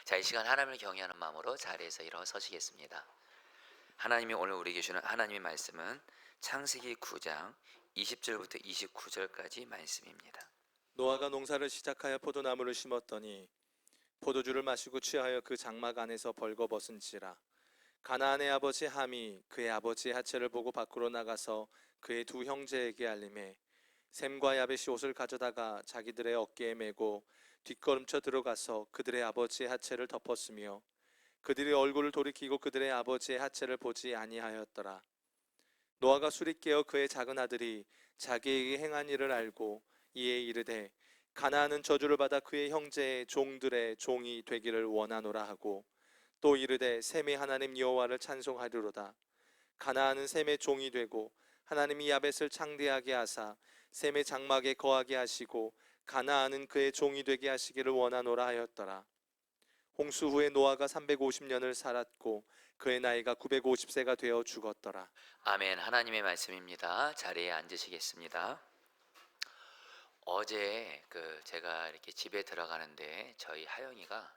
자, 이 시간 하나님을 경외하는 마음으로 자리에서 일어서시겠습니다. 하나님이 오늘 우리에게 주는 하나님의 말씀은 창세기 9장 20절부터 29절까지 말씀입니다. 노아가 농사를 시작하여 포도나무를 심었더니 포도주를 마시고 취하여 그 장막 안에서 벌거벗은지라. 가나안의 아버지 함이 그의 아버지의 하체를 보고 밖으로 나가서 그의 두 형제에게 알림해 셈과 야벳이 옷을 가져다가 자기들의 어깨에 메고 뒷걸음쳐 들어가서 그들의 아버지의 하체를 덮었으며 그들이 얼굴을 돌이키고 그들의 아버지의 하체를 보지 아니하였더라. 노아가 술이 깨어 그의 작은 아들이 자기에게 행한 일을 알고 이에 이르되 가나안은 저주를 받아 그의 형제의 종들의 종이 되기를 원하노라 하고 또 이르되 셈의 하나님 여호와를 찬송하리로다. 가나안은 셈의 종이 되고 하나님이 야벳을 창대하게 하사 셈의 장막에 거하게 하시고 가나안은 그의 종이 되게 하시기를 원하노라 하였더라. 홍수 후에 노아가 350년을 살았고 그의 나이가 950세가 되어 죽었더라. 아멘. 하나님의 말씀입니다. 자리에 앉으시겠습니다. 어제 제가 이렇게 집에 들어가는데 저희 하영이가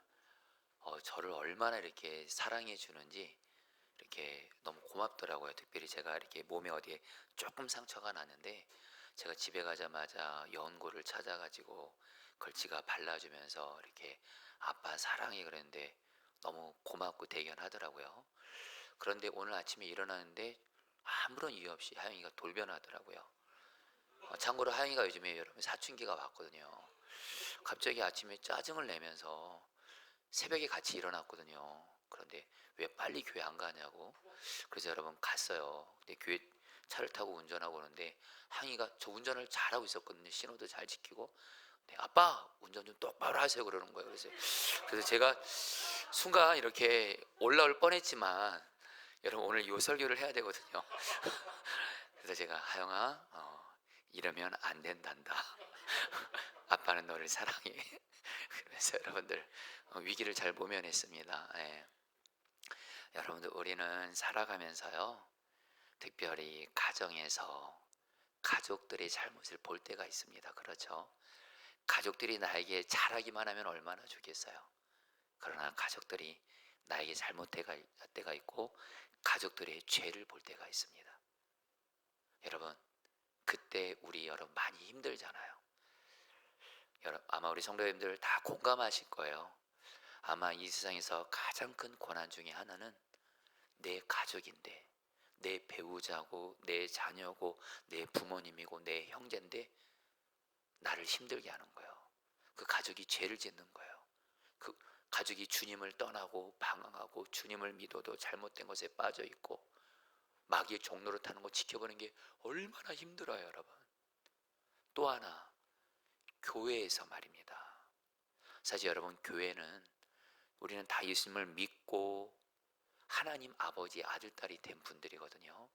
저를 얼마나 이렇게 사랑해 주는지 이렇게 너무 고맙더라고요. 특별히 제가 이렇게 몸에 어디에 조금 상처가 났는데 제가 집에 가자마자 연고를 찾아가지고 걸치가 발라주면서 이렇게 아빠 사랑해 그랬는데 너무 고맙고 대견하더라고요. 그런데 오늘 아침에 일어나는데 아무런 이유 없이 하영이가 돌변하더라고요. 참고로 하영이가 요즘에 여러분 사춘기가 왔거든요. 갑자기 아침에 짜증을 내면서 새벽에 같이 일어났거든요. 그런데 왜 빨리 교회 안 가냐고. 그래서 여러분 갔어요. 근데 교회 차를 타고 운전하고 오는데 항이가 저 운전을 잘하고 있었거든요. 신호도 잘 지키고. 네, 아빠 운전 좀 똑바로 하세요 그러는 거예요. 그래서 제가 순간 이렇게 올라올 뻔했지만 여러분 오늘 요 설교를 해야 되거든요. 그래서 제가 하영아 이러면 안 된단다. 아빠는 너를 사랑해. 그래서 여러분들 위기를 잘 모면했습니다. 예. 여러분들 우리는 살아가면서요 특별히 가정에서 가족들의 잘못을 볼 때가 있습니다. 그렇죠? 가족들이 나에게 잘하기만 하면 얼마나 좋겠어요. 그러나 가족들이 나에게 잘못할 때가 있고 가족들의 죄를 볼 때가 있습니다. 여러분 그때 우리 여러분 많이 힘들잖아요. 여러분 아마 우리 성도님들 다 공감하실 거예요. 아마 이 세상에서 가장 큰 고난 중에 하나는 내 가족인데 내 배우자고 내 자녀고 내 부모님이고 내 형제인데 나를 힘들게 하는 거예요. 그 가족이 죄를 짓는 거예요. 그 가족이 주님을 떠나고 방황하고 주님을 믿어도 잘못된 것에 빠져 있고 마귀의 종로를 타는 거 지켜보는 게 얼마나 힘들어요, 여러분. 또 하나 교회에서 말입니다. 사실 여러분 교회는 우리는 다 예수님을 믿고 하나님 아버지 아들 딸이 된 분들이거든요.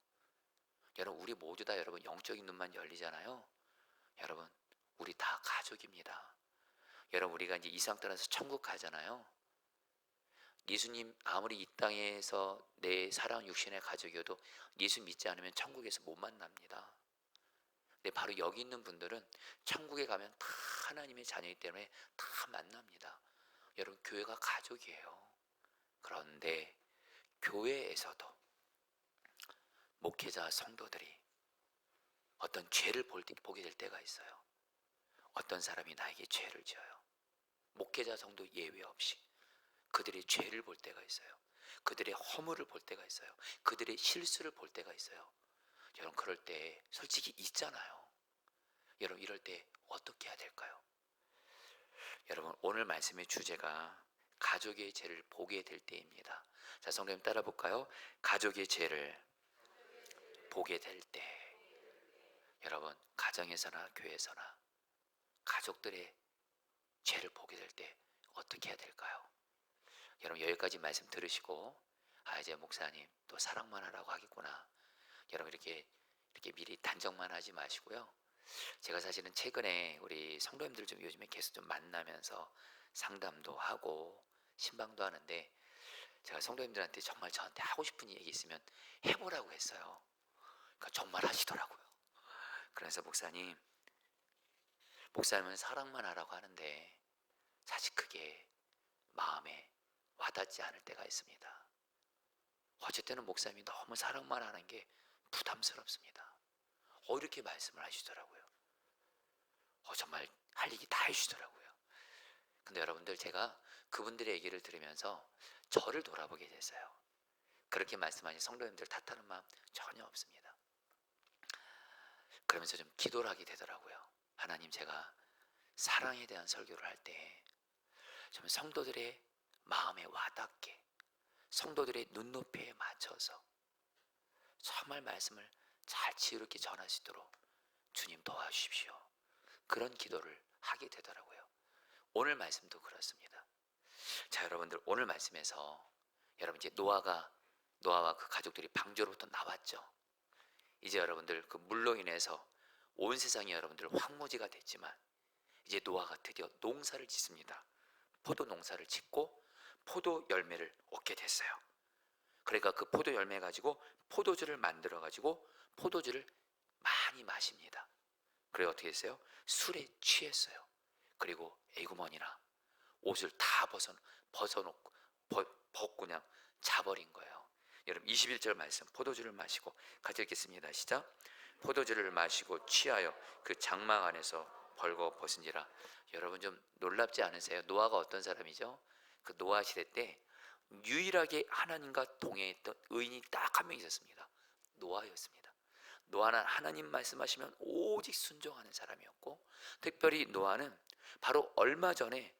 여러분 우리 모두 다 여러분 영적인 눈만 열리잖아요. 여러분 우리 다 가족입니다. 여러분 우리가 이제 이 땅 떠나서 천국 가잖아요. 예수님 아무리 이 땅에서 내 사랑 육신의 가족이어도 예수 믿지 않으면 천국에서 못 만납니다. 근데 바로 여기 있는 분들은 천국에 가면 다 하나님의 자녀이기 때문에 다 만납니다. 여러분 교회가 가족이에요. 그런데 교회에서도 목회자 성도들이 어떤 죄를 보게 될 때가 있어요. 어떤 사람이 나에게 죄를 지어요. 목회자 성도 예외 없이 그들의 죄를 볼 때가 있어요. 그들의 허물을 볼 때가 있어요. 그들의 실수를 볼 때가 있어요. 여러분 그럴 때 솔직히 있잖아요. 여러분 이럴 때 어떻게 해야 될까요? 여러분 오늘 말씀의 주제가 가족의 죄를 보게 될 때입니다. 자, 성도님 따라 볼까요? 가족의 죄를 보게 될 때. 여러분 가정에서나 교회에서나 가족들의 죄를 보게 될 때 어떻게 해야 될까요? 여러분 여기까지 말씀 들으시고 이제 목사님 또 사랑만 하라고 하겠구나. 여러분 이렇게 미리 단정만 하지 마시고요. 제가 사실은 최근에 우리 성도님들 좀 요즘에 계속 좀 만나면서 상담도 하고 신방도 하는데 제가 성도님들한테 정말 저한테 하고 싶은 얘기 있으면 해보라고 했어요. 그러니까 정말 하시더라고요. 그래서 목사님은 사랑만 하라고 하는데 사실 그게 마음에 와닿지 않을 때가 있습니다. 어쩔 때는 목사님이 너무 사랑만 하는 게 부담스럽습니다. 이렇게 말씀을 하시더라고요. 정말 할 얘기 다 해주시더라고요. 근데 여러분들, 제가 그분들의 얘기를 들으면서 저를 돌아보게 됐어요. 그렇게 말씀하신 성도님들 탓하는 마음 전혀 없습니다. 그러면서 좀 기도를 하게 되더라고요. 하나님, 제가 사랑에 대한 설교를 할 때 좀 성도들의 마음에 와닿게, 성도들의 눈높이에 맞춰서 정말 말씀을 잘 지혜롭게 전할 수 있도록 주님 도와주십시오. 그런 기도를 하게 되더라고요. 오늘 말씀도 그렇습니다. 자, 여러분들, 오늘 말씀에서 여러분, 이제 노아와 그 가족들이 방주로부터 나왔죠. 이제 여러분들, 그 물로 인해서 온 세상이 여러분들 황무지가 됐지만 이제 노아가 드디어 농사를 짓습니다. 포도 농사를 짓고 포도 열매를 얻게 됐어요. 그러니까 그 포도 열매 가지고 포도주를 만들어 가지고 포도주를 많이 마십니다. 그래 어떻게 했어요? 술에 취했어요. 그리고 에구머니나 옷을 다 벗어놓고 벗고 그냥 자버린 거예요. 여러분, 21절 말씀, 포도주를 마시고 같이 읽겠습니다. 시작. 포도주를 마시고 취하여 그 장막 안에서 벌거 벗은지라. 여러분, 좀 놀랍지 않으세요? 노아가 어떤 사람이죠? 그 노아 시대 때 유일하게 하나님과 동행했던 의인이 딱 한 명 있었습니다. 노아였습니다. 노아는 하나님 말씀하시면 오직 순종하는 사람이었고, 특별히 노아는 바로 얼마 전에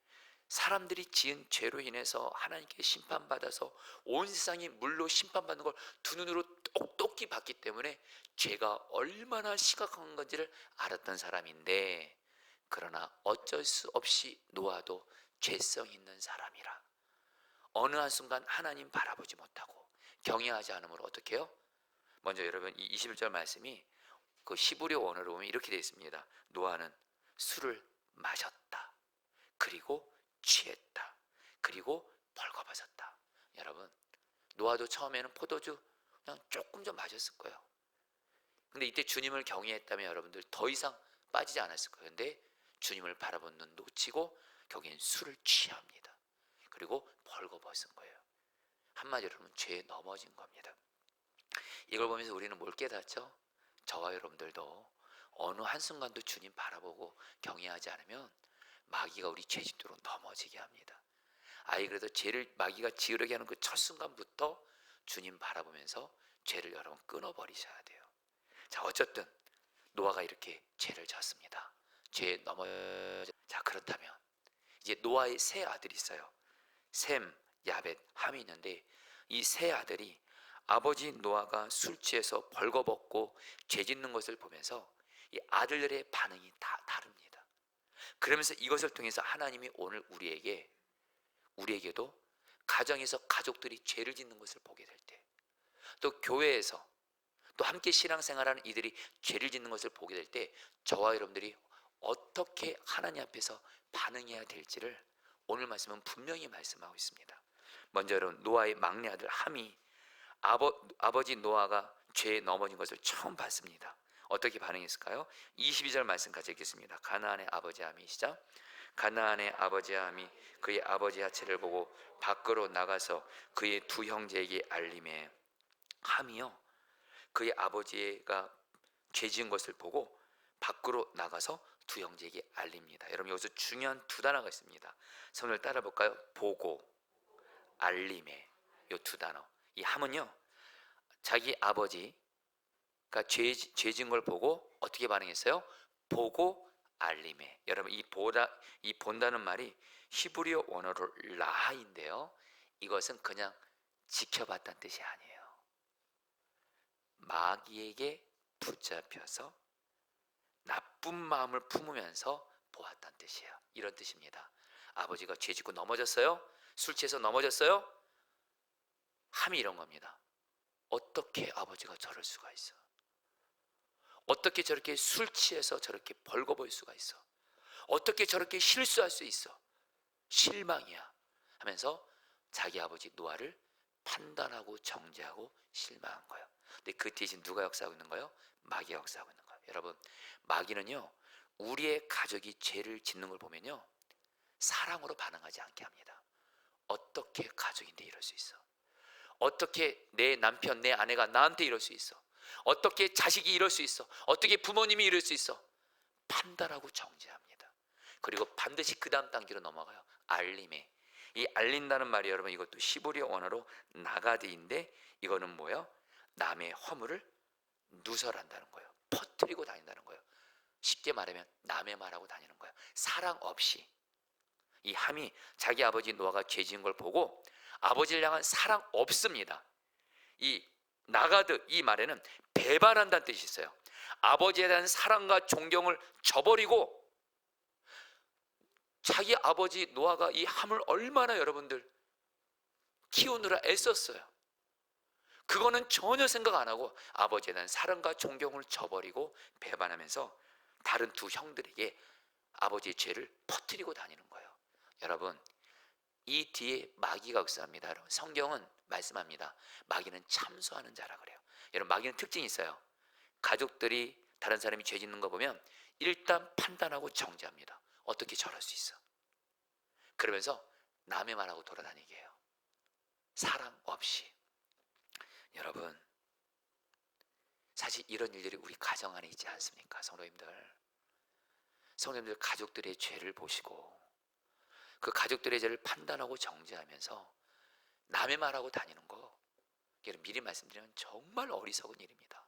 사람들이 지은 죄로 인해서 하나님께 심판받아서 온 세상이 물로 심판받는 걸 두 눈으로 똑똑히 봤기 때문에 죄가 얼마나 심각한 건지를 알았던 사람인데, 그러나 어쩔 수 없이 노아도 죄성 있는 사람이라 어느 한순간 하나님 바라보지 못하고 경외하지 않으므로 어떻게 해요? 먼저 여러분, 이 21절 말씀이 그 히브리어 원어로 보면 이렇게 되어 있습니다. 노아는 술을 마셨다. 그리고 취했다. 그리고 벌거벗었다. 여러분, 노아도 처음에는 포도주 그냥 조금 좀 마셨을 거예요. 근데 이때 주님을 경외했다면 여러분들 더 이상 빠지지 않았을 거예요. 근데 주님을 바라본 눈 놓치고 거기엔 술을 취합니다. 그리고 벌거벗은 거예요. 한마디로 하면 죄에 넘어진 겁니다. 이걸 보면서 우리는 뭘 깨닫죠? 저와 여러분들도 어느 한순간도 주님 바라보고 경외하지 않으면 마귀가 우리 죄짓도로 넘어지게 합니다. 그래도 죄를 마귀가 지으려게 하는 그 첫 순간부터 주님 바라보면서 죄를 여러분 끊어버리셔야 돼요. 자, 어쨌든 노아가 이렇게 죄를 졌습니다. 죄에 넘어. 자, 그렇다면 이제 노아의 세 아들이 있어요. 셈, 야벳, 함이 있는데 이 세 아들이 아버지 노아가 술 취해서 벌거벗고 죄 짓는 것을 보면서 이 아들들의 반응이 다 다릅니다. 그러면서 이것을 통해서 하나님이 오늘 우리에게도 가정에서 가족들이 죄를 짓는 것을 보게 될 때, 또 교회에서 또 함께 신앙생활하는 이들이 죄를 짓는 것을 보게 될 때 저와 여러분들이 어떻게 하나님 앞에서 반응해야 될지를 오늘 말씀은 분명히 말씀하고 있습니다. 먼저 여러분, 노아의 막내 아들 함이 아버지 노아가 죄에 넘어진 것을 처음 봤습니다. 어떻게 반응했을까요? 22절 말씀 같이 읽겠습니다. 가나안의 아버지 함이, 시작. 가나안의 아버지 함이 그의 아버지 하체를 보고 밖으로 나가서 그의 두 형제에게 알림해. 함이요, 그의 아버지가 죄 지은 것을 보고 밖으로 나가서 두 형제에게 알립니다. 여러분, 여기서 중요한 두 단어가 있습니다. 손을 따라 볼까요? 보고, 알림에. 이 두 단어. 이 함은요, 자기 아버지가 죄 지은 걸 보고 어떻게 반응했어요? 보고, 알림에. 여러분, 이 본다는 말이 히브리어 원어로 라하인데요, 이것은 그냥 지켜봤다는 뜻이 아니에요. 마귀에게 붙잡혀서 나쁜 마음을 품으면서 보았다는 뜻이에요. 이런 뜻입니다. 아버지가 죄 짓고 넘어졌어요? 술 취해서 넘어졌어요? 함이 이런 겁니다. 어떻게 아버지가 저럴 수가 있어? 어떻게 저렇게 술 취해서 저렇게 벌거벗을 수가 있어? 어떻게 저렇게 실수할 수 있어? 실망이야 하면서 자기 아버지 노아를 판단하고 정죄하고 실망한 거예요. 근데 그 뒤에 지금 누가 역사하고 있는 거예요? 마귀가 역사하고 있는 거예요. 여러분, 마귀는요, 우리의 가족이 죄를 짓는 걸 보면요, 사랑으로 반응하지 않게 합니다. 어떻게 가족인데 이럴 수 있어? 어떻게 내 남편, 내 아내가 나한테 이럴 수 있어? 어떻게 자식이 이럴 수 있어? 어떻게 부모님이 이럴 수 있어? 판단하고 정죄합니다. 그리고 반드시 그 다음 단계로 넘어가요. 알림에. 이 알린다는 말이 여러분 이것도 시보리어 언어로 나가드인데 이거는 뭐예요? 남의 허물을 누설한다는 거예요. 퍼뜨리고 다닌다는 거예요. 쉽게 말하면 남의 말하고 다니는 거예요. 사랑 없이. 이 함이 자기 아버지 노아가 죄 지은 걸 보고 아버지를 향한 사랑 없습니다. 이 나가드 이 말에는 배반한다는 뜻이 있어요. 아버지에 대한 사랑과 존경을 저버리고 자기 아버지 노아가 이 함을 얼마나 여러분들 키우느라 애썼어요. 그거는 전혀 생각 안 하고 아버지에 대한 사랑과 존경을 저버리고 배반하면서 다른 두 형들에게 아버지의 죄를 퍼뜨리고 다니는 거예요. 여러분 이 뒤에 마귀가 역사합니다. 여러분 성경은 말씀합니다. 마귀는 참소하는 자라 그래요. 여러분 마귀는 특징이 있어요. 가족들이 다른 사람이 죄 짓는 거 보면 일단 판단하고 정죄합니다. 어떻게 저럴 수 있어? 그러면서 남의 말하고 돌아다니게 해요. 사랑 없이. 여러분 사실 이런 일들이 우리 가정 안에 있지 않습니까? 성도님들 가족들의 죄를 보시고 그 가족들의 죄를 판단하고 정죄하면서 남의 말하고 다니는 거 여러분 미리 말씀드리면 정말 어리석은 일입니다.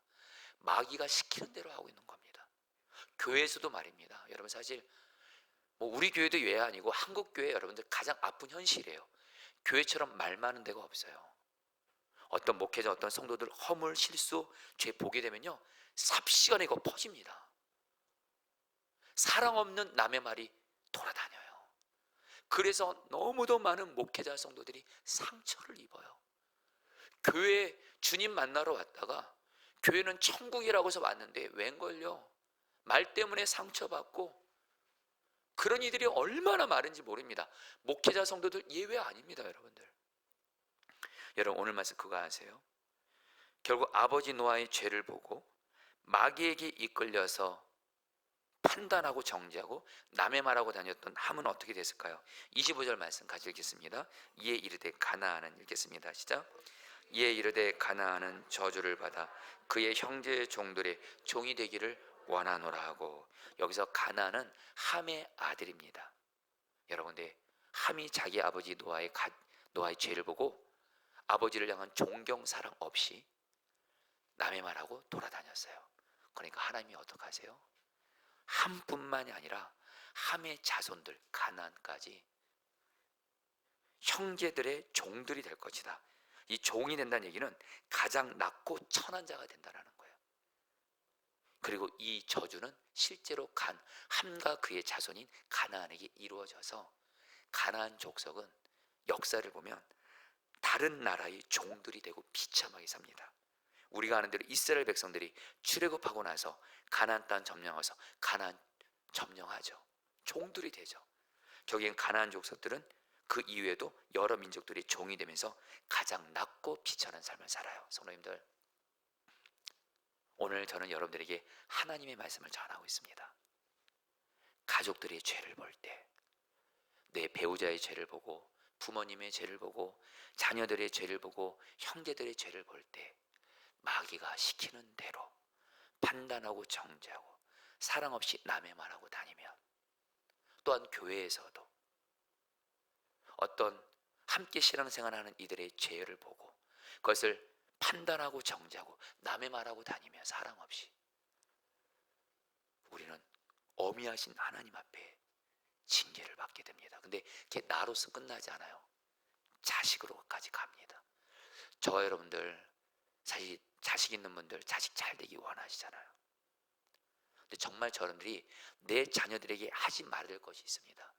마귀가 시키는 대로 하고 있는 겁니다. 교회에서도 말입니다. 여러분 사실 뭐 우리 교회도 예외 아니고 한국 교회 여러분들 가장 아픈 현실이에요. 교회처럼 말 많은 데가 없어요. 어떤 목회자 어떤 성도들 허물 실수 죄 보게 되면요 삽시간에 이거 퍼집니다. 사랑 없는 남의 말이 돌아다녀요. 그래서 너무도 많은 목회자 성도들이 상처를 입어요. 교회 주님 만나러 왔다가 교회는 천국이라고 해서 왔는데 웬걸요 말 때문에 상처받고 그런 이들이 얼마나 많은지 모릅니다. 목회자 성도들 예외 아닙니다. 여러분 오늘 말씀 그거 아세요? 결국 아버지 노아의 죄를 보고 마귀에게 이끌려서 판단하고 정죄하고 남의 말하고 다녔던 함은 어떻게 됐을까요? 25절 말씀 같이 읽겠습니다. 이에 이르되 가나안은 읽겠습니다. 시작. 이에 이르되 가나안은 저주를 받아 그의 형제의 종들의 종이 되기를 원하노라 하고 여기서 가나안은 함의 아들입니다. 여러분들 함이 자기 아버지 노아의 죄를 보고 아버지를 향한 존경 사랑 없이 남의 말하고 돌아다녔어요. 그러니까 하나님이 어떡하세요? 함뿐만이 아니라 함의 자손들 가나안까지 형제들의 종들이 될 것이다. 이 종이 된다는 얘기는 가장 낮고 천한 자가 된다는 거예요. 그리고 이 저주는 실제로 함과 그의 자손인 가나안에게 이루어져서 가나안 족속은 역사를 보면 다른 나라의 종들이 되고 비참하게 삽니다. 우리가 아는 대로 이스라엘 백성들이 출애굽하고 나서 가나안 땅 점령해서 가나안 점령하죠. 종들이 되죠. 결국엔 가나안 족속들은 그 이후에도 여러 민족들이 종이 되면서 가장 낮고 비천한 삶을 살아요. 성도님들 오늘 저는 여러분들에게 하나님의 말씀을 전하고 있습니다. 가족들의 죄를 볼 때, 내 배우자의 죄를 보고 부모님의 죄를 보고 자녀들의 죄를 보고 형제들의 죄를 볼 때 마귀가 시키는 대로 판단하고 정죄하고 사랑 없이 남의 말하고 다니면 또한 교회에서도 어떤 함께 신앙생활하는 이들의 죄를 보고 그것을 판단하고 정죄하고 남의 말하고 다니며 사랑 없이 우리는 어미하신 하나님 앞에 징계를 받게 됩니다. 근데 그게 나로서 끝나지 않아요. 자식으로까지 갑니다. 저와 여러분들 사실 자식 있는 분들 자식 잘 되기 원하시잖아요. 근데 정말 저분들이 내 자녀들에게 하지 말아야 될 것이 있습니다.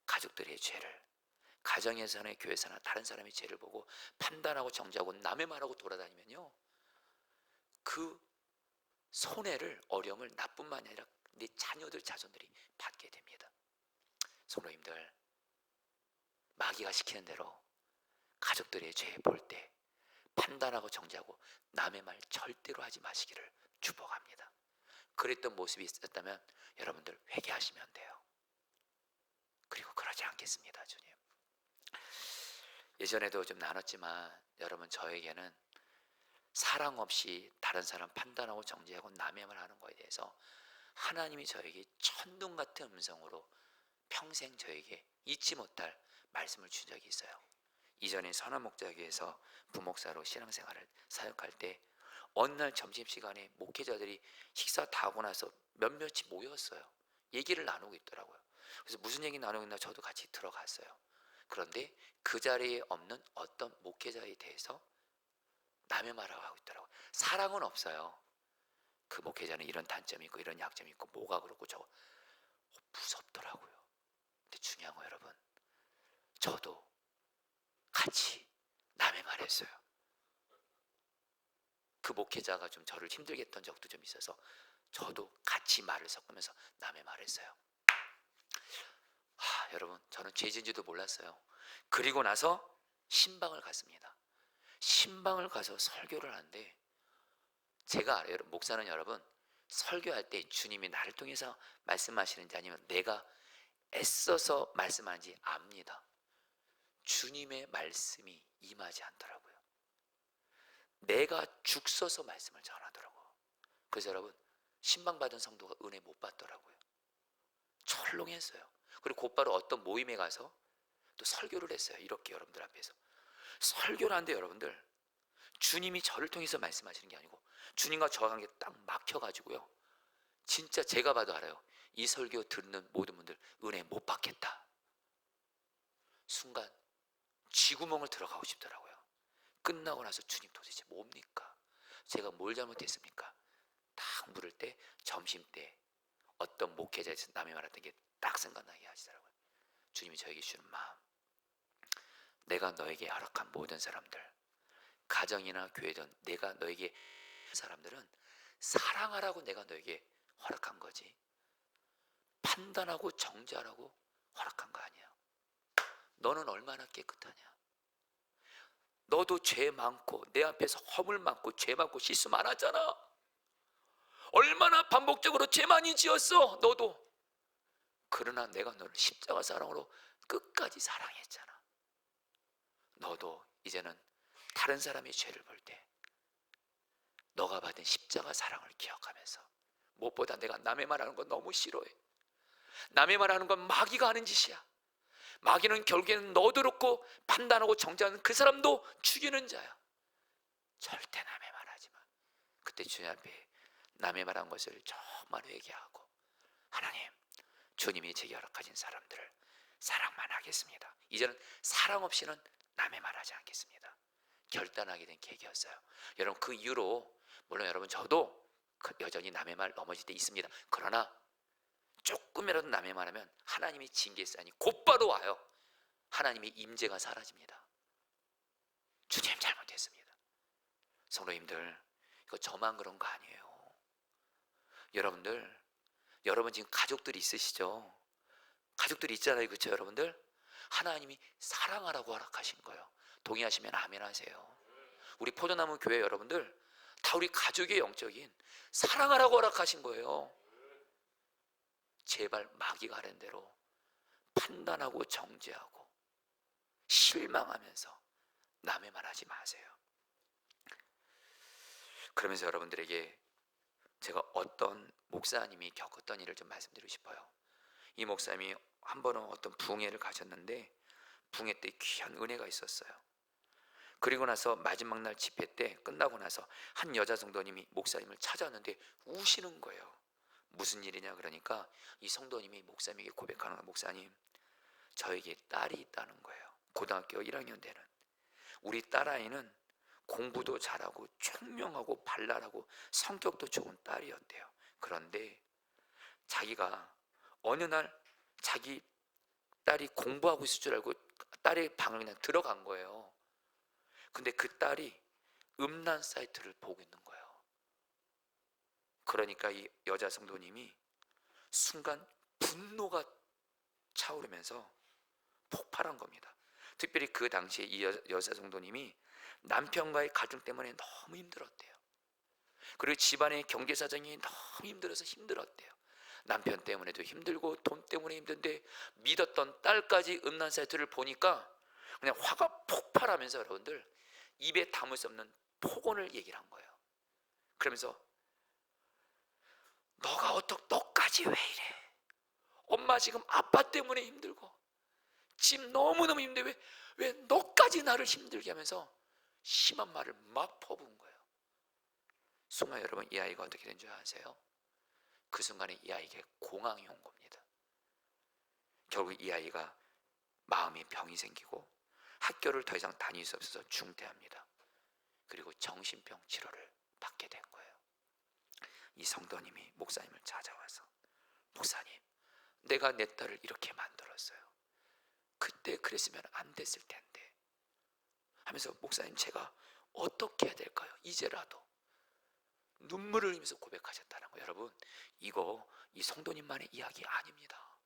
가족들의 죄를 가정에서나 교회에서나 다른 사람의 죄를 보고 판단하고 정죄하고 남의 말하고 돌아다니면요 그 손해를 어려움을 나뿐만 아니라 내 자녀들 자손들이 받게 됩니다. 성도님들 마귀가 시키는 대로 가족들의 죄 볼 때 판단하고 정죄하고 남의 말 절대로 하지 마시기를 축복합니다. 그랬던 모습이 있었다면 여러분들 회개하시면 돼요. 그리고 그러지 않겠습니다. 주님 예전에도 좀 나눴지만 여러분, 저에게는 사랑 없이 다른 사람 판단하고 정죄하고 남의 말 하는 거에 대해서 하나님이 저에게 천둥 같은 음성으로 평생 저에게 잊지 못할 말씀을 준 적이 있어요. 이전에 선한목자교에서 부목사로 신앙생활을 사역할 때 어느 날 점심시간에 목회자들이 식사 다 하고 나서 몇몇이 모였어요. 얘기를 나누고 있더라고요. 그래서 무슨 얘기 나누고 있나 저도 같이 들어갔어요. 그런데 그 자리에 없는 어떤 목회자에 대해서 남의 말을 하고 있더라고요. 사랑은 없어요. 그 목회자는 이런 단점이 있고 이런 약점이 있고 뭐가 그렇고 저거 무섭더라고요. 근데 중요한 거 여러분, 저도 같이 남의 말 했어요. 그 목회자가 좀 저를 힘들게 했던 적도 좀 있어서 저도 같이 말을 섞으면서 남의 말을 했어요. 여러분, 저는 죄진지도 몰랐어요. 그리고 나서 신방을 갔습니다. 신방을 가서 설교를 하는데 제가 알아요. 목사는 여러분, 설교할 때 주님이 나를 통해서 말씀하시는지 아니면 내가 애써서 말씀하는지 압니다. 주님의 말씀이 임하지 않더라고요. 내가 죽 서서 말씀을 전하더라고요. 그래서 여러분, 신방받은 성도가 은혜 못 받더라고요. 철렁했어요. 그리고 곧바로 어떤 모임에 가서 또 설교를 했어요. 이렇게 여러분들 앞에서 설교를 하는데 여러분들, 주님이 저를 통해서 말씀하시는 게 아니고 주님과 저 관계 딱 막혀가지고요, 진짜 제가 봐도 알아요. 이 설교 듣는 모든 분들 은혜 못 받겠다. 순간 쥐구멍을 들어가고 싶더라고요. 끝나고 나서 주님 도대체 뭡니까? 제가 뭘 잘못했습니까? 딱 물을 때 점심때 어떤 목회자에서 남의 말했던 게 딱 생각나게 하시더라고요. 주님이 저에게 주는 마음, 내가 너에게 허락한 모든 사람들, 가정이나 교회든 내가 너에게 사람들은 사랑하라고 내가 너에게 허락한 거지 판단하고 정죄하라고 허락한 거 아니야. 너는 얼마나 깨끗하냐. 너도 죄 많고 내 앞에서 허물 많고 죄 많고 실수 많았잖아. 얼마나 반복적으로 죄 많이 지었어 너도. 그러나 내가 너를 십자가 사랑으로 끝까지 사랑했잖아. 너도 이제는 다른 사람의 죄를 볼 때 너가 받은 십자가 사랑을 기억하면서, 무엇보다 내가 남의 말하는 건 너무 싫어해. 남의 말하는 건 마귀가 하는 짓이야. 마귀는 결국에는 너도 그렇고 판단하고 정죄하는 그 사람도 죽이는 자야. 절대 남의 말하지 마. 그때 주님 앞에 남의 말한 것을 정말 회개하고, 하나님, 주님이 제게 허락하신 사람들을 사랑만 하겠습니다. 이제는 사랑 없이는 남의 말하지 않겠습니다. 결단하게 된 계기였어요. 여러분, 그 이후로 물론 여러분 저도 여전히 남의 말 넘어질 때 있습니다. 그러나 조금이라도 남의 말하면 하나님이 징계사니 곧바로 와요. 하나님의 임재가 사라집니다. 주님 잘못했습니다. 성도님들, 이거 저만 그런 거 아니에요. 여러분들, 여러분 지금 가족들이 있으시죠? 가족들이 있잖아요. 그렇죠 여러분들? 하나님이 사랑하라고 허락하신 거예요. 동의하시면 아멘 하세요. 우리 포도나무 교회 여러분들 다 우리 가족의 영적인 사랑하라고 허락하신 거예요. 제발 마귀가 하는 대로 판단하고 정죄하고 실망하면서 남의 말 하지 마세요. 그러면서 여러분들에게 제가 어떤 목사님이 겪었던 일을 좀 말씀드리고 싶어요. 이 목사님이 한 번은 어떤 부흥회를 가셨는데 부흥회 때 귀한 은혜가 있었어요. 그리고 나서 마지막 날 집회 때 끝나고 나서 한 여자 성도님이 목사님을 찾아왔는데 우시는 거예요. 무슨 일이냐 그러니까 이 성도님이 목사님에게 고백하는 거예요. 목사님, 저에게 딸이 있다는 거예요. 고등학교 1학년 되는 우리 딸아이는 공부도 잘하고 총명하고 발랄하고 성격도 좋은 딸이었대요. 그런데 자기가 어느 날 자기 딸이 공부하고 있을 줄 알고 딸의 방을 그냥 들어간 거예요. 근데 그 딸이 음란 사이트를 보고 있는 거예요. 그러니까 이 여자 성도님이 순간 분노가 차오르면서 폭발한 겁니다. 특별히 그 당시에 이 여자 성도님이 남편과의 갈등 때문에 너무 힘들었대요. 그리고 집안의 경제 사정이 너무 힘들어서 힘들었대요. 남편 때문에도 힘들고 돈 때문에 힘든데 믿었던 딸까지 음란 사이트를 보니까 그냥 화가 폭발하면서 여러분들 입에 담을 수 없는 폭언을 얘기를 한 거예요. 그러면서 너까지 왜 이래? 엄마 지금 아빠 때문에 힘들고 지금 너무너무 힘든데 왜 너까지 나를 힘들게 하면서 심한 말을 막 퍼부은 거예요. 순간 여러분, 이 아이가 어떻게 된 줄 아세요? 그 순간에 이 아이에게 공황이 온 겁니다. 결국 이 아이가 마음에 병이 생기고 학교를 더 이상 다닐 수 없어서 중퇴합니다. 그리고 정신병 치료를 받게 된 거예요. 이 성도님이 목사님을 찾아와서, 목사님, 내가 내 딸을 이렇게 만들었어요. 그때 그랬으면 안 됐을 텐데 하면서, 목사님, 제가 어떻게 해야 될까요? 이제라도. 눈물을 흘리면서 고백하셨다는 거예요. 여러분, 이거 이 성도님만의 이야기 아닙니다.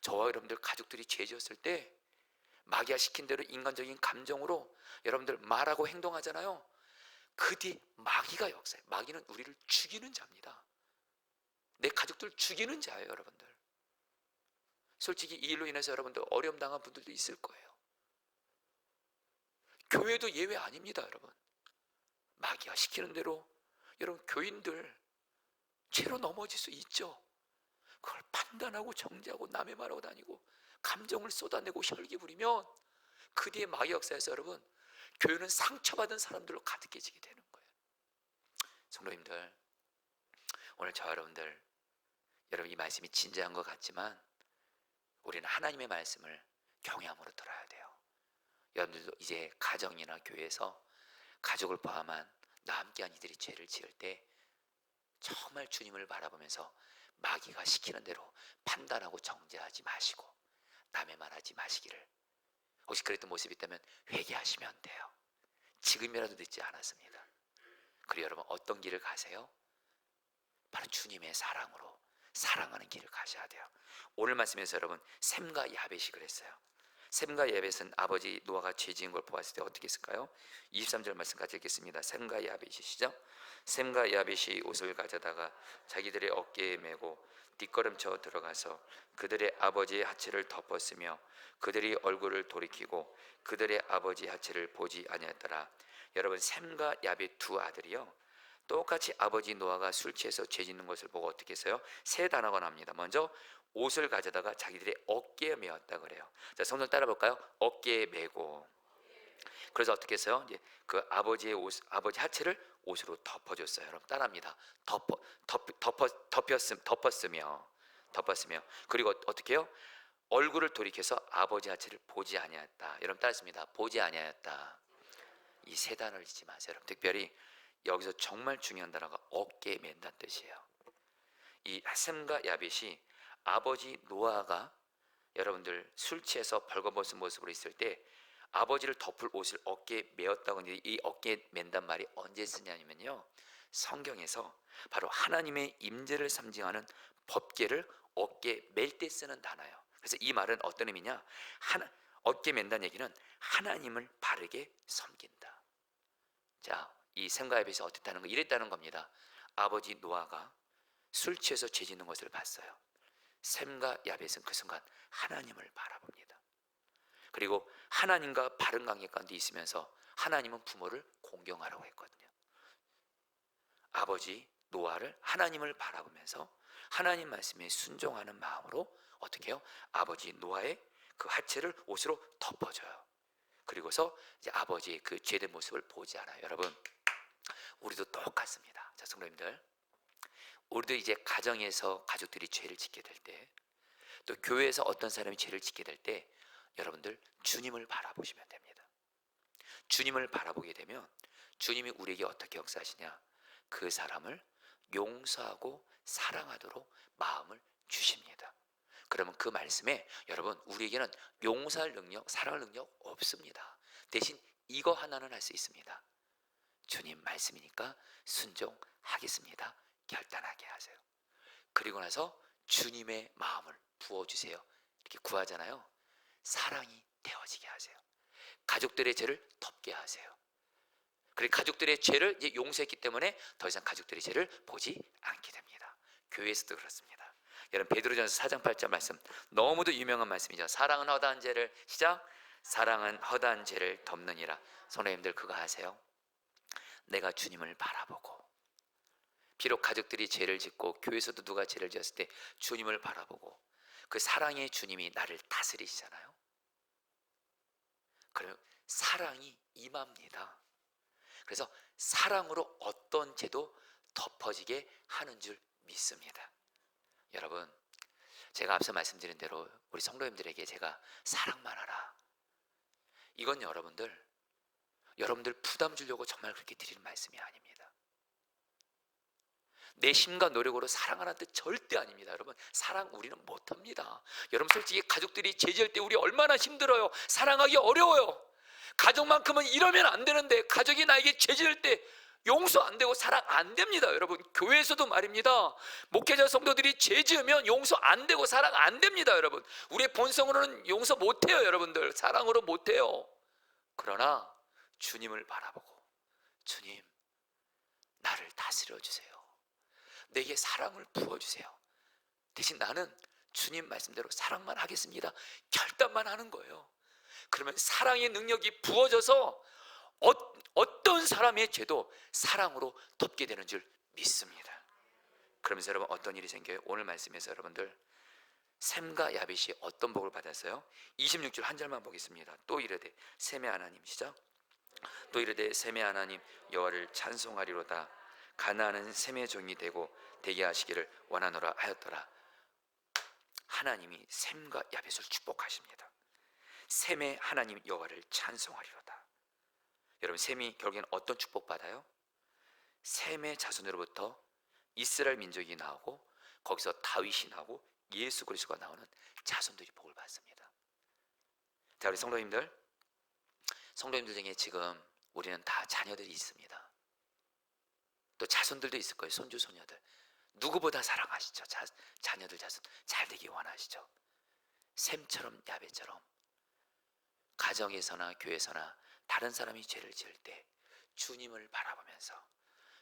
저와 여러분들 가족들이 죄 지었을 때 마귀가 시킨 대로 인간적인 감정으로 여러분들 말하고 행동하잖아요. 그 뒤에 마귀가 역사해요. 마귀는 우리를 죽이는 자입니다. 내 가족들 죽이는 자예요. 여러분들, 솔직히 이 일로 인해서 여러분들 어려움 당한 분들도 있을 거예요. 교회도 예외 아닙니다. 여러분, 마귀가 시키는 대로 여러분 교인들 죄로 넘어질 수 있죠. 그걸 판단하고 정죄하고 남의 말하고 다니고 감정을 쏟아내고 혈기 부리면 그 뒤에 마귀 역사에서 여러분, 교회는 상처받은 사람들로 가득해지게 되는 거예요. 성도님들, 오늘 저와 여러분들, 여러분 이 말씀이 진지한 것 같지만 우리는 하나님의 말씀을 경외함으로 들어야 돼요. 여러분들도 이제 가정이나 교회에서 가족을 포함한 나와 함께한 이들이 죄를 지을 때 정말 주님을 바라보면서 마귀가 시키는 대로 판단하고 정죄하지 마시고 남의 말하지 마시기를, 혹시 그랬던 모습이 있다면 회개하시면 돼요. 지금이라도 늦지 않았습니다. 그리고 여러분, 어떤 길을 가세요? 바로 주님의 사랑으로 사랑하는 길을 가셔야 돼요. 오늘 말씀에서 여러분, 셈과 야벳이 그랬어요. 셈과 야벳은 아버지 노아가 죄 지은 걸 보았을 때 어떻게 했을까요? 23절 말씀까지 읽겠습니다. 셈과 야벳이, 시작. 셈과 야벳이 옷을 가져다가 자기들의 어깨에 메고 뒷걸음쳐 들어가서 그들의 아버지의 하체를 덮었으며 그들이 얼굴을 돌이키고 그들의 아버지의 하체를 보지 아니하였더라. 여러분, 셈과 야벳 두 아들이요, 똑같이 아버지 노아가 술 취해서 죄 짓는 것을 보고 어떻게 했어요? 세 단어가 나옵니다. 먼저 옷을 가져다가 자기들의 어깨에 메었다 그래요. 자, 성경 따라 볼까요? 어깨에 메고. 그래서 어떻게 했어요? 이제 그 아버지의 옷, 아버지 하체를 옷으로 덮어줬어요. 여러분 따라합니다. 덮었으며 그리고 어떻게 해요? 얼굴을 돌이켜서 아버지 하체를 보지 아니하였다. 여러분 따라했습니다. 보지 아니하였다. 이 세 단어를 잊지 마세요. 여러분, 특별히 여기서 정말 중요한 단어가 어깨에 맨다는 뜻이에요. 이 셈과 야벳이 아버지 노아가 여러분들 술 취해서 벌거벗은 모습으로 있을 때 아버지를 덮을 옷을 어깨에 메었다고 하는데, 이 어깨에 맨단 말이 언제 쓰냐면요, 성경에서 바로 하나님의 임재를 상징하는 법궤를 어깨에 맬 때 쓰는 단어예요. 그래서 이 말은 어떤 의미냐, 어깨 맨다는 얘기는 하나님을 바르게 섬긴다. 자, 이 셈과 야벳이 어땠다는 거, 이랬다는 겁니다. 아버지 노아가 술 취해서 죄 짓는 것을 봤어요. 셈과 야벳은 그 순간 하나님을 바라봅니다. 그리고 하나님과 바른 관계 가운데 있으면서 하나님은 부모를 공경하라고 했거든요. 아버지 노아를 하나님을 바라보면서 하나님 말씀에 순종하는 마음으로 어떻게 해요? 아버지 노아의 그 하체를 옷으로 덮어줘요. 그리고서 이제 아버지의 그 죄된 모습을 보지 않아요. 여러분, 우리도 똑같습니다. 자, 성도님들, 우리도 이제 가정에서 가족들이 죄를 짓게 될 때, 또 교회에서 어떤 사람이 죄를 짓게 될 때 여러분들 주님을 바라보시면 됩니다. 주님을 바라보게 되면 주님이 우리에게 어떻게 역사하시냐, 그 사람을 용서하고 사랑하도록 마음을 주십니다. 그러면 그 말씀에 여러분, 우리에게는 용서할 능력, 사랑할 능력 없습니다. 대신 이거 하나는 할 수 있습니다. 주님 말씀이니까 순종하겠습니다. 결단하게 하세요. 그리고 나서 주님의 마음을 부어주세요. 이렇게 구하잖아요. 사랑이 되어지게 하세요. 가족들의 죄를 덮게 하세요. 그리고 가족들의 죄를 이제 용서했기 때문에 더 이상 가족들의 죄를 보지 않게 됩니다. 교회에서도 그렇습니다. 여러분, 베드로전서 4장 8절 말씀, 너무도 유명한 말씀이죠. 사랑은 허다한 죄를, 시작, 사랑은 허다한 죄를 덮느니라. 성도님들 그거 아세요? 내가 주님을 바라보고, 비록 가족들이 죄를 짓고 교회에서도 누가 죄를 지었을 때 주님을 바라보고 그 사랑의 주님이 나를 다스리시잖아요. 그러면 사랑이 임합니다. 그래서 사랑으로 어떤 죄도 덮어지게 하는 줄 믿습니다. 여러분, 제가 앞서 말씀드린 대로 우리 성도님들에게 제가 사랑만 하라, 이건 여러분들 부담 주려고 정말 그렇게 드리는 말씀이 아닙니다. 내 힘과 노력으로 사랑하라는 뜻 절대 아닙니다. 여러분, 사랑 우리는 못합니다. 여러분, 솔직히 가족들이 죄 지을 때 우리 얼마나 힘들어요. 사랑하기 어려워요. 가족만큼은 이러면 안 되는데, 가족이 나에게 죄 지을 때 용서 안 되고 사랑 안 됩니다. 여러분, 교회에서도 말입니다. 목회자 성도들이 죄 지으면 용서 안 되고 사랑 안 됩니다. 여러분, 우리의 본성으로는 용서 못 해요. 여러분들, 사랑으로 못 해요. 그러나 주님을 바라보고, 주님, 나를 다스려 주세요. 내게 사랑을 부어주세요. 대신 나는 주님 말씀대로 사랑만 하겠습니다, 결단만 하는 거예요. 그러면 사랑의 능력이 부어져서 어떤 사람의 죄도 사랑으로 덮게 되는 줄 믿습니다. 그러면서 여러분, 어떤 일이 생겨요? 오늘 말씀에서 여러분들, 셈과 야벳이 어떤 복을 받았어요? 26절 한 절만 보겠습니다. 또 이르되 셈의 하나님, 시작. 또 이르되 셈의 하나님 여호와를 찬송하리로다. 가나안은 셈의 종이 되게 하시기를 원하노라 하였더라. 하나님이 셈과 야벳을 축복하십니다. 셈의 하나님 여호와를 찬송하리로다. 여러분, 셈이 결국엔 어떤 축복받아요? 셈의 자손으로부터 이스라엘 민족이 나오고, 거기서 다윗이 나오고 예수 그리스도가 나오는 자손들이 복을 받습니다. 자, 우리 성도님들 중에 지금 우리는 다 자녀들이 있습니다. 또 자손들도 있을 거예요. 손주 손녀들. 누구보다 사랑하시죠. 자녀들 자손 잘 되기 원하시죠. 셈처럼 야벳처럼 가정에서나 교회에서나 다른 사람이 죄를 지을 때 주님을 바라보면서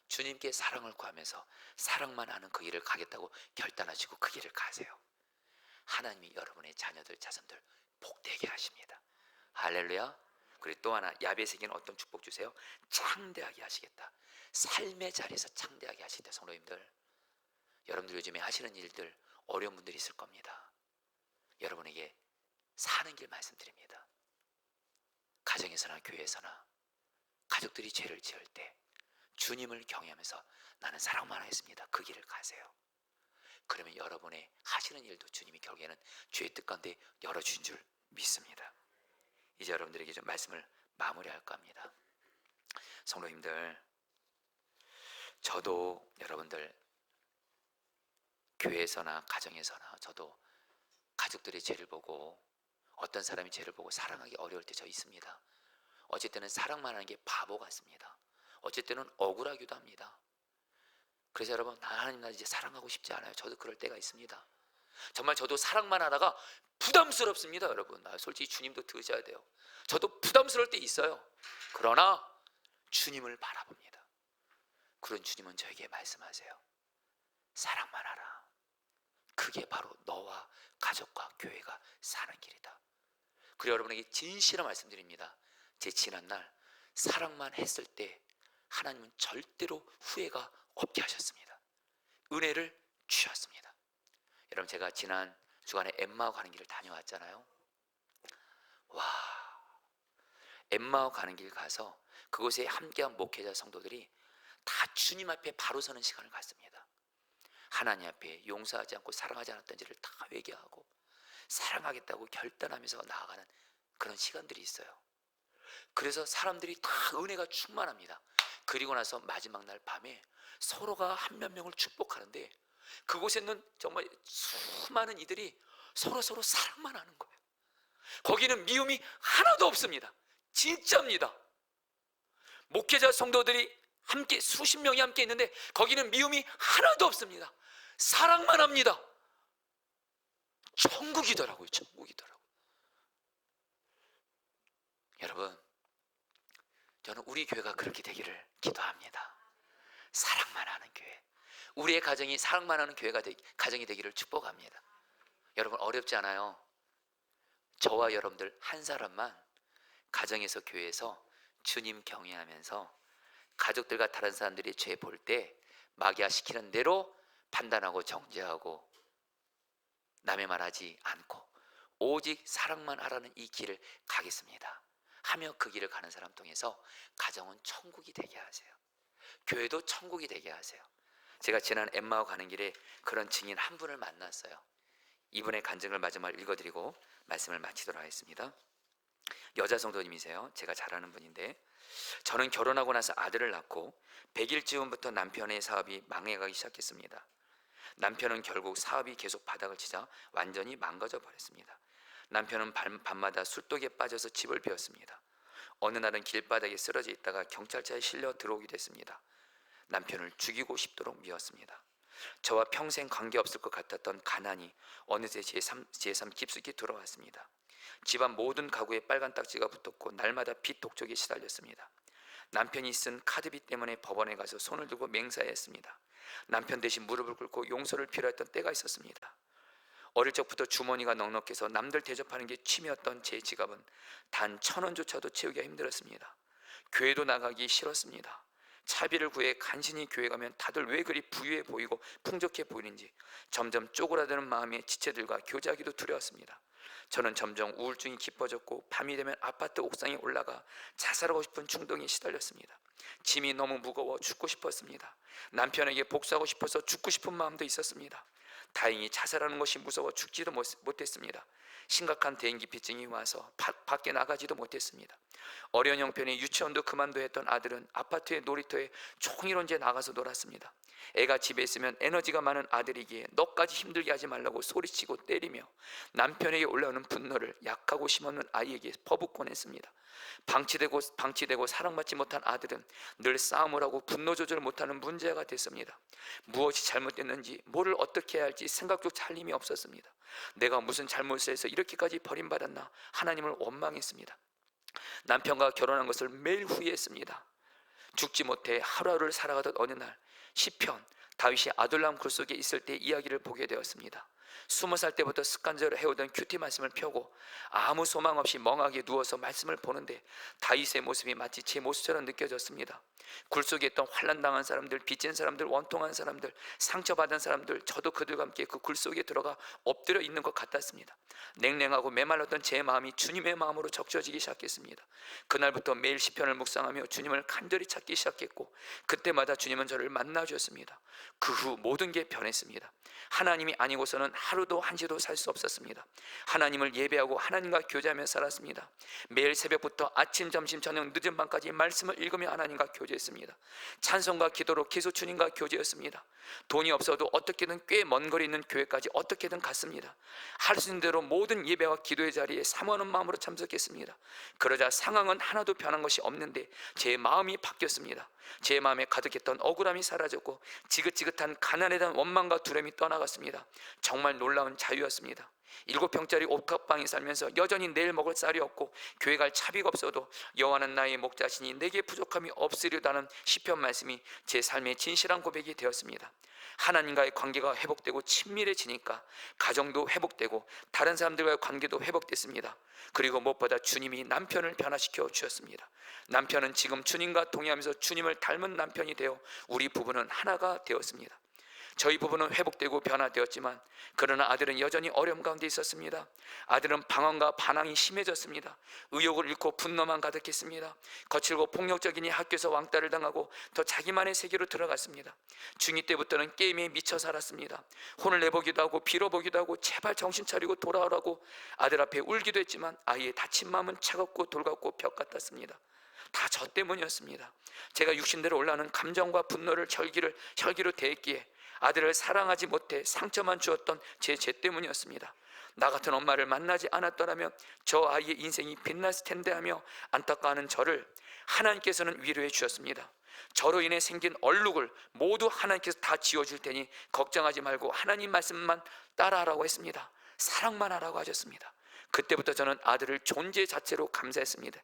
주님께 사랑을 구하면서 사랑만 하는 그 길을 가겠다고 결단하시고 그 길을 가세요. 하나님이 여러분의 자녀들 자손들 복되게 하십니다. 할렐루야. 그리고 또 하나, 야벳에게는 어떤 축복 주세요? 창대하게 하시겠다. 삶의 자리에서 창대하게 하시겠다. 성도님들, 여러분들 요즘에 하시는 일들, 어려운 분들이 있을 겁니다. 여러분에게 사는 길 말씀드립니다. 가정에서나 교회에서나 가족들이 죄를 지을 때 주님을 경외하면서 나는 사랑만 하겠습니다, 그 길을 가세요. 그러면 여러분의 하시는 일도 주님이 결국에는 죄의 뜻 가운데 열어주신 줄 믿습니다. 이제 여러분들에게 좀 말씀을 마무리할까 합니다. 성도님들, 저도 여러분들 교회에서나 가정에서나 저도 가족들의 죄를 보고, 어떤 사람이 죄를 보고 사랑하기 어려울 때 저 있습니다. 어쩔 때는 사랑만 하는 게 바보 같습니다. 어쩔 때는 억울하기도 합니다. 그래서 여러분, 하나님 나 이제 사랑하고 싶지 않아요. 저도 그럴 때가 있습니다. 정말 저도 사랑만 하다가 부담스럽습니다. 여러분, 솔직히 주님도 들으셔야 돼요. 저도 부담스러울 때 있어요. 그러나 주님을 바라봅니다. 그런 주님은 저에게 말씀하세요. 사랑만 하라. 그게 바로 너와 가족과 교회가 사는 길이다. 그리고 여러분에게 진실한 말씀드립니다. 제 지난날 사랑만 했을 때 하나님은 절대로 후회가 없게 하셨습니다. 은혜를 주셨습니다. 여러분, 제가 지난 주간에 엠마오 가는 길을 다녀왔잖아요. 와, 엠마오 가는 길 가서 그곳에 함께한 목회자 성도들이 다 주님 앞에 바로 서는 시간을 갖습니다. 하나님 앞에 용서하지 않고 사랑하지 않았던지를 다 회개하고 사랑하겠다고 결단하면서 나아가는 그런 시간들이 있어요. 그래서 사람들이 다 은혜가 충만합니다. 그리고 나서 마지막 날 밤에 서로가 한 몇 명을 축복하는데, 그곳에는 정말 수많은 이들이 서로 사랑만 하는 거예요. 거기는 미움이 하나도 없습니다. 진짜입니다. 목회자 성도들이 함께 수십 명이 함께 있는데 거기는 미움이 하나도 없습니다. 사랑만 합니다. 천국이더라고요. 천국이더라고요. 여러분, 저는 우리 교회가 그렇게 되기를 기도합니다. 사랑만 하는 교회, 우리의 가정이 사랑만 하는 가정이 되기를 축복합니다. 여러분, 어렵지 않아요. 저와 여러분들 한 사람만 가정에서 교회에서 주님 경외하면서 가족들과 다른 사람들이 죄 볼 때 마귀가 시키는 대로 판단하고 정죄하고 남의 말하지 않고 오직 사랑만 하라는 이 길을 가겠습니다 하며 그 길을 가는 사람 통해서 가정은 천국이 되게 하세요. 교회도 천국이 되게 하세요. 제가 지난 엠마오 가는 길에 그런 증인 한 분을 만났어요. 이분의 간증을 마지막으로 읽어드리고 말씀을 마치도록 하겠습니다. 여자 성도님이세요. 제가 잘 아는 분인데, 저는 결혼하고 나서 아들을 낳고 100일 즈음부터 남편의 사업이 망해가기 시작했습니다. 남편은 결국 사업이 계속 바닥을 치자 완전히 망가져 버렸습니다. 남편은 밤마다 술독에 빠져서 집을 비웠습니다. 어느 날은 길바닥에 쓰러져 있다가 경찰차에 실려 들어오게 됐습니다. 남편을 죽이고 싶도록 미웠습니다. 저와 평생 관계없을 것 같았던 가난이 어느새 제 삶 깊숙이 들어왔습니다. 집안 모든 가구에 빨간 딱지가 붙었고 날마다 빚 독촉에 시달렸습니다. 남편이 쓴 카드비 때문에 법원에 가서 손을 들고 맹세했습니다. 남편 대신 무릎을 꿇고 용서를 필요했던 때가 있었습니다. 어릴 적부터 주머니가 넉넉해서 남들 대접하는 게 취미였던 제 지갑은 단 1,000원조차도 채우기가 힘들었습니다. 교회도 나가기 싫었습니다. 차비를 구해 간신히 교회 가면 다들 왜 그리 부유해 보이고 풍족해 보이는지 점점 쪼그라드는 마음에 지체들과 교제하기도 두려웠습니다. 저는 점점 우울증이 깊어졌고 밤이 되면 아파트 옥상에 올라가 자살하고 싶은 충동에 시달렸습니다. 짐이 너무 무거워 죽고 싶었습니다. 남편에게 복수하고 싶어서 죽고 싶은 마음도 있었습니다. 다행히 자살하는 것이 무서워 죽지도 못했습니다. 심각한 대인기피증이 와서 밖에 나가지도 못했습니다. 어려운 형편에 유치원도 그만둬야 했던 아들은 아파트의 놀이터에 종일 언제 나가서 놀았습니다. 애가 집에 있으면 에너지가 많은 아들이기에 너까지 힘들게 하지 말라고 소리치고 때리며 남편에게 올라오는 분노를 약하고 심없는 아이에게 퍼붓곤 했습니다. 방치되고 사랑받지 못한 아들은 늘 싸움을 하고 분노 조절을 못하는 문제가 됐습니다. 무엇이 잘못됐는지 뭐를 어떻게 해야 할지 생각조차 할 힘이 없었습니다. 내가 무슨 잘못을 해서 이렇게까지 버림받았나 하나님을 원망했습니다. 남편과 결혼한 것을 매일 후회했습니다. 죽지 못해 하루하루를 살아가던 어느 날 시편 다윗이 아둘람 굴 속에 있을 때 이야기를 보게 되었습니다. 20살 때부터 습관적으로 해오던 큐티 말씀을 펴고 아무 소망 없이 멍하게 누워서 말씀을 보는데 다윗의 모습이 마치 제 모습처럼 느껴졌습니다. 굴 속에 있던 환난당한 사람들, 빚진 사람들, 원통한 사람들, 상처받은 사람들, 저도 그들과 함께 그 굴 속에 들어가 엎드려 있는 것 같았습니다. 냉랭하고 메말랐던 제 마음이 주님의 마음으로 적셔지기 시작했습니다. 그날부터 매일 시편을 묵상하며 주님을 간절히 찾기 시작했고 그때마다 주님은 저를 만나 주셨습니다. 그 후 모든 게 변했습니다. 하나님이 아니고서는 하루도 한시도 살 수 없었습니다. 하나님을 예배하고 하나님과 교제하며 살았습니다. 매일 새벽부터 아침, 점심, 저녁, 늦은 밤까지 말씀을 읽으며 하나님과 교제했습니다. 찬송과 기도로 계속 주님과 교제했습니다. 돈이 없어도 어떻게든 꽤 먼 거리 있는 교회까지 어떻게든 갔습니다. 할 수 있는 대로 모든 예배와 기도의 자리에 사모하는 마음으로 참석했습니다. 그러자 상황은 하나도 변한 것이 없는데 제 마음이 바뀌었습니다. 제 마음에 가득했던 억울함이 사라졌고 지긋지긋한 가난에 대한 원망과 두려움이 떠나갔습니다. 정말 놀라운 자유였습니다. 7평짜리 옥탑방에 살면서 여전히 내일 먹을 쌀이 없고 교회 갈 차비가 없어도 여호와는 나의 목자시니 내게 부족함이 없으리라는 시편 말씀이 제 삶의 진실한 고백이 되었습니다. 하나님과의 관계가 회복되고 친밀해지니까 가정도 회복되고 다른 사람들과의 관계도 회복됐습니다. 그리고 무엇보다 주님이 남편을 변화시켜 주셨습니다. 남편은 지금 주님과 동행하면서 주님을 닮은 남편이 되어 우리 부부는 하나가 되었습니다. 저희 부부는 회복되고 변화되었지만 그러나 아들은 여전히 어려움 가운데 있었습니다. 아들은 방황과 반항이 심해졌습니다. 의욕을 잃고 분노만 가득했습니다. 거칠고 폭력적이니 학교에서 왕따를 당하고 더 자기만의 세계로 들어갔습니다. 중2 때부터는 게임에 미쳐 살았습니다. 혼을 내보기도 하고 빌어보기도 하고 제발 정신 차리고 돌아오라고 아들 앞에 울기도 했지만 아이의 다친 마음은 차갑고 돌갑고 벽 같았습니다. 다 저 때문이었습니다. 제가 육신대로 올라오는 감정과 분노를 혈기로 대했기에 아들을 사랑하지 못해 상처만 주었던 제 죄 때문이었습니다. 나 같은 엄마를 만나지 않았더라면 저 아이의 인생이 빛났을 텐데 하며 안타까워하는 저를 하나님께서는 위로해 주셨습니다. 저로 인해 생긴 얼룩을 모두 하나님께서 다 지워줄 테니 걱정하지 말고 하나님 말씀만 따라하라고 했습니다. 사랑만 하라고 하셨습니다. 그때부터 저는 아들을 존재 자체로 감사했습니다.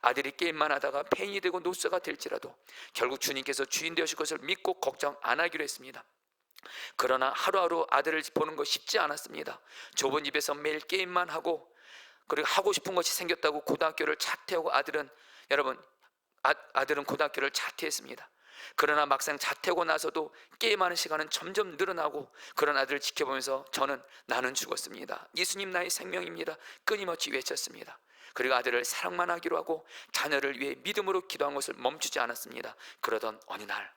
아들이 게임만 하다가 폐인이 되고 노쇠가 될지라도 결국 주님께서 주인 되실 것을 믿고 걱정 안 하기로 했습니다. 그러나 하루하루 아들을 보는 거 쉽지 않았습니다. 좁은 집에서 매일 게임만 하고 그리고 하고 싶은 것이 생겼다고 고등학교를 자퇴하고 여러분 아들은 고등학교를 자퇴했습니다. 그러나 막상 자퇴하고 나서도 게임하는 시간은 점점 늘어나고, 그런 아들을 지켜보면서 저는 나는 죽었습니다. 예수님 나의 생명입니다. 끊임없이 외쳤습니다. 그리고 아들을 사랑만 하기로 하고 자녀를 위해 믿음으로 기도한 것을 멈추지 않았습니다. 그러던 어느 날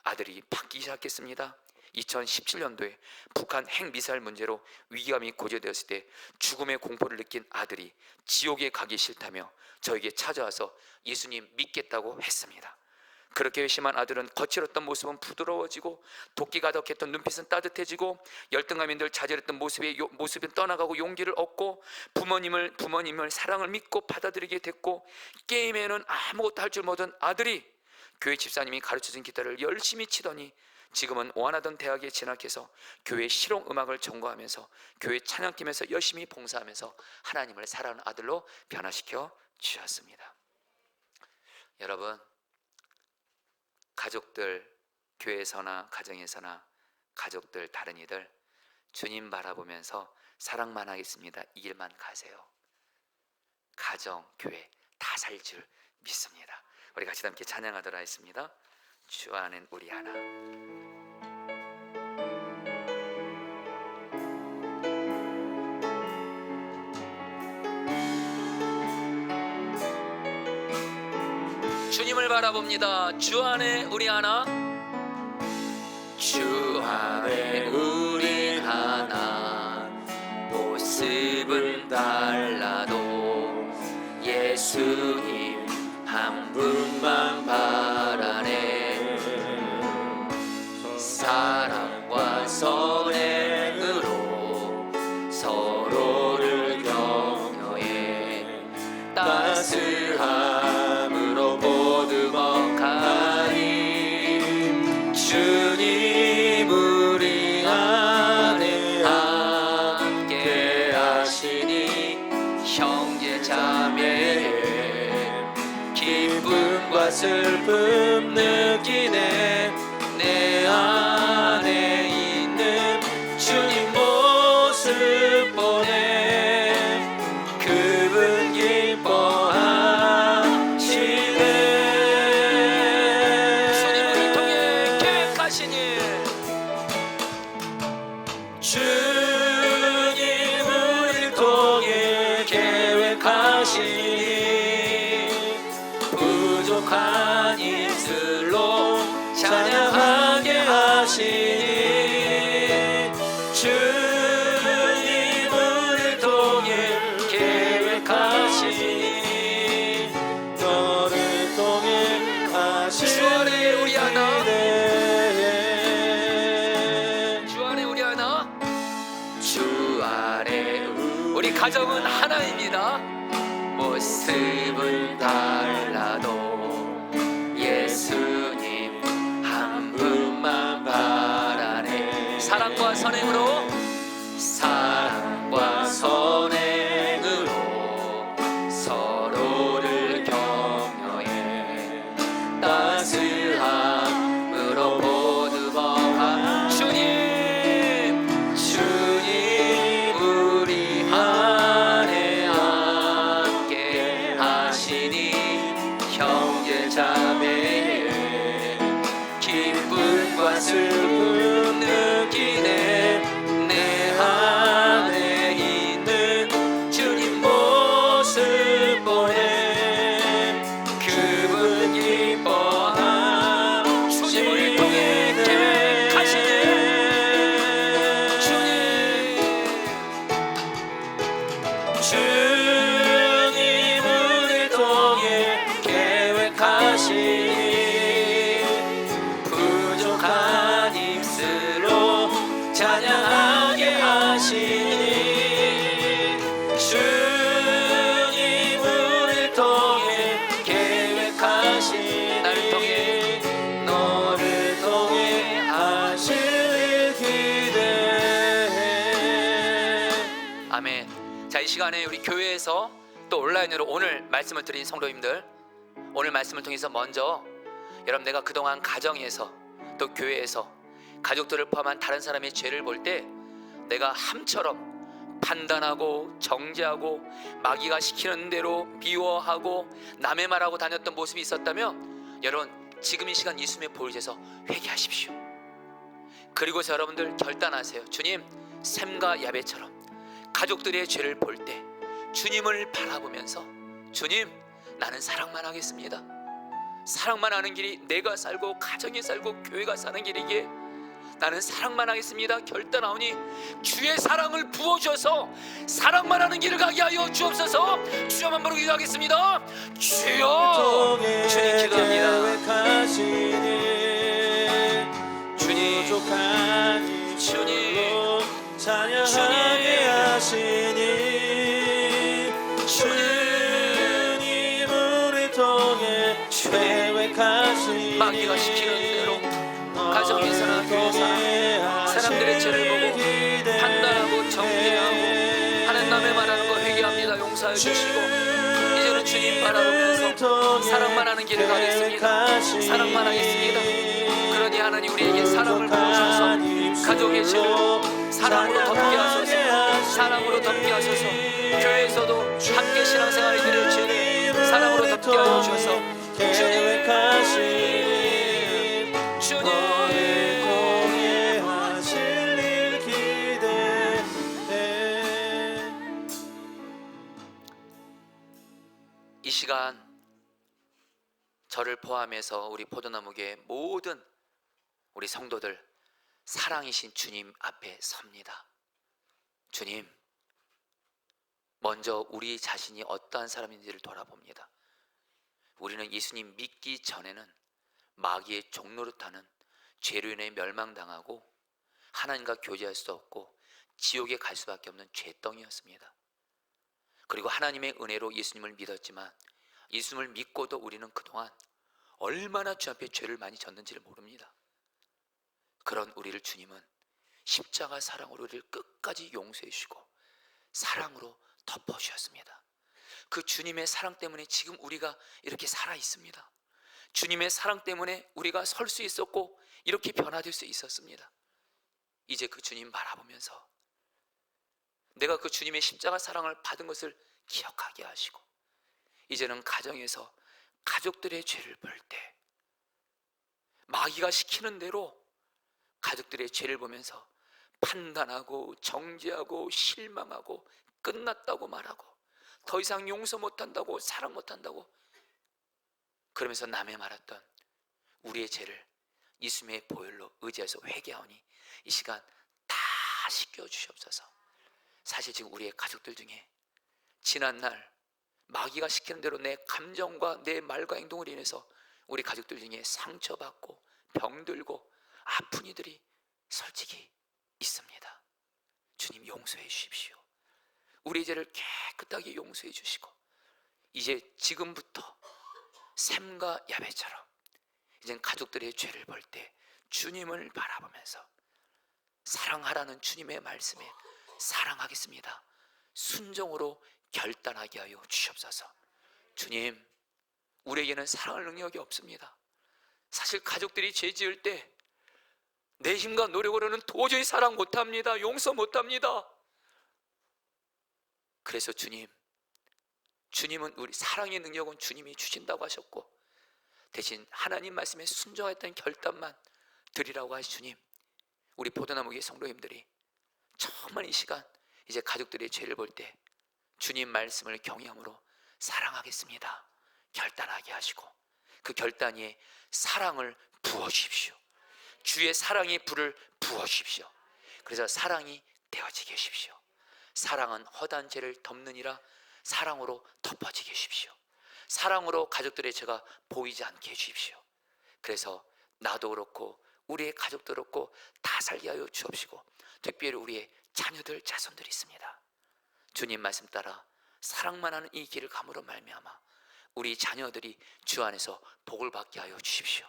아들이 바뀌기 시작했습니다. 2017년도에 북한 핵미사일 문제로 위기감이 고조되었을 때 죽음의 공포를 느낀 아들이 지옥에 가기 싫다며 저에게 찾아와서 예수님 믿겠다고 했습니다. 그렇게 회심한 아들은 거칠었던 모습은 부드러워지고, 도끼 가득했던 눈빛은 따뜻해지고, 열등감이 늘 자절했던 모습은 떠나가고 용기를 얻고, 부모님을 사랑을 믿고 받아들이게 됐고, 게임에는 아무것도 할 줄 모르던 아들이 교회 집사님이 가르쳐준 기타를 열심히 치더니 지금은 원하던 대학에 진학해서 교회 실용음악을 전공하면서 교회 찬양팀에서 열심히 봉사하면서 하나님을 사랑하는 아들로 변화시켜 주셨습니다. 여러분, 가족들, 교회에서나 가정에서나 가족들, 다른 이들 주님 바라보면서 사랑만 하겠습니다, 이 길만 가세요. 가정, 교회 다 살 줄 믿습니다. 우리 같이 함께 찬양하도록 하겠습니다. 주 안엔 우리 하나. 주님을 바라봅니다. 주 안에 우리 하나. 주 안에 우리 하나. 모습은 달라도 예수님 한 분만 바라네. 사랑과 선행으로 서로를 격려해 따스함으로 보듬어가니 주님 우리 안에 함께 하시니 형제 자매의 기쁨과 슬픔 느끼네. 내 안에 있는 주님 모습 보내 그분 기뻐하시네. 주님 우리를 통해 계획하시니 주님 우리를 통해 계획하시니 부족한 입술로 찬양하게 하시니 주님 우리를 통해 계획하시니 너를 통해 하시니 주 안에 우리 하나. 주 안에 우리 하나. 주 안에 우리 가정은 하나입니다. 모습은 달라도 예수님 한 분만 바라네. 사랑과 선행으로 서로를 격려해 따스함으로 보듬어가 주님 우리 안에 함께 하시니 형제 자매의 기쁨과 슬픔 느끼네. 내 안에 있는 주님 모습 보내 그분 기뻐하시네. 주님 우리를 통해 계획하시네. 주님 우리를 통해 계획하시니 부족한 입술로 찬양하게 하시니 주님 우리를 통해 계획하시니 나를 통해 너를 통해 하실 기대해. 아멘. 자, 이 시간에 우리 교회에서 또 온라인으로 오늘 말씀을 드린 성도님들, 오늘 말씀을 통해서 먼저 여러분, 내가 그동안 가정에서 또 교회에서 가족들을 포함한 다른 사람의 죄를 볼 때 내가 함처럼 판단하고 정죄하고 마귀가 시키는 대로 미워하고 남의 말하고 다녔던 모습이 있었다면 여러분 지금 이 시간 예수님의 보혈에서 회개하십시오. 그리고서 여러분들 결단하세요. 주님, 샘과 야베처럼 가족들의 죄를 볼 때 주님을 바라보면서 주님, 나는 사랑만 하겠습니다. 사랑만 하는 길이 내가 살고 가정이 살고 교회가 사는 길이기에 나는 사랑만 하겠습니다. 결단하오니 주의 사랑을 부어주셔서 사랑만 하는 길을 가게 하여 주옵소서. 주여만 부르고 기도하겠습니다. 주여, 주님 기도합니다. 주님, 주님, 찬양하게 하시니 주님 우리 통해 계획하시니 마귀가 시키는 대로 가정에서나 교회에서나 사람들의 죄를 보고 판단하고 정죄하고 하는 남의 말하는 거 회개합니다. 용서해 주시고 이제는 주님 바라보면서 사랑만 하는 길을 가겠습니다. 사랑만 하겠습니다. 그러니 하나님 우리에게 사랑을 부어주셔서 가족의 죄를 사랑으로 덮게 하소서. 사랑으로 덮게 하소서. 교회에서도 함께 신앙생활이 될 죄를 사랑으로 덮게 하여 주셔서 주님, 주님 이 시간 저를 포함해서 우리 포도나무교회 모든 우리 성도들 사랑이신 주님 앞에 섭니다. 주님, 먼저 우리 자신이 어떠한 사람인지를 돌아봅니다. 우리는 예수님 믿기 전에는 마귀의 종노릇하는 죄로 인해 멸망당하고 하나님과 교제할 수 없고 지옥에 갈 수밖에 없는 죄덩이였습니다. 그리고 하나님의 은혜로 예수님을 믿었지만 예수님을 믿고도 우리는 그동안 얼마나 주 앞에 죄를 많이 졌는지를 모릅니다. 그런 우리를 주님은 십자가 사랑으로 우리를 끝까지 용서해 주시고 사랑으로 덮어주셨습니다. 그 주님의 사랑 때문에 지금 우리가 이렇게 살아 있습니다. 주님의 사랑 때문에 우리가 설 수 있었고 이렇게 변화될 수 있었습니다. 이제 그 주님 바라보면서 내가 그 주님의 십자가 사랑을 받은 것을 기억하게 하시고 이제는 가정에서 가족들의 죄를 볼 때 마귀가 시키는 대로 가족들의 죄를 보면서 판단하고 정죄하고 실망하고 끝났다고 말하고 더 이상 용서 못한다고 사랑 못한다고 그러면서 남의 말했던 우리의 죄를 예수님의 보혈로 의지해서 회개하오니 이 시간 다 씻겨주시옵소서. 사실 지금 우리의 가족들 중에 지난날 마귀가 시키는 대로 내 감정과 내 말과 행동을 인해서 우리 가족들 중에 상처받고 병들고 아픈 이들이 솔직히 있습니다. 주님 용서해 주십시오. 우리 죄를 깨끗하게 용서해 주시고 이제 지금부터 샘과 야베처럼 이젠 가족들의 죄를 볼 때 주님을 바라보면서 사랑하라는 주님의 말씀에 사랑하겠습니다. 순종으로 결단하게 하여 주시옵소서. 주님, 우리에게는 사랑할 능력이 없습니다. 사실 가족들이 죄 지을 때 내 힘과 노력으로는 도저히 사랑 못합니다. 용서 못합니다. 그래서 주님은 우리 사랑의 능력은 주님이 주신다고 하셨고 대신 하나님 말씀에 순종했던 결단만 드리라고 하신 주님, 우리 포도나무교회 성도님들이 정말 이 시간 이제 가족들의 죄를 볼 때 주님 말씀을 경외함으로 사랑하겠습니다 결단하게 하시고 그 결단 위에 사랑을 부어주십시오. 주의 사랑의 불을 부어주십시오. 그래서 사랑이 되어지게 하십시오. 사랑은 허다한 죄를 덮느니라. 사랑으로 덮어지게 하십시오. 사랑으로 가족들의 죄가 보이지 않게 해주십시오. 그래서 나도 그렇고 우리의 가족도 그렇고 다 살게 하여 주옵시고 특별히 우리의 자녀들 자손들이 있습니다. 주님 말씀 따라 사랑만 하는 이 길을 감으로 말미암아 우리 자녀들이 주 안에서 복을 받게 하여 주십시오.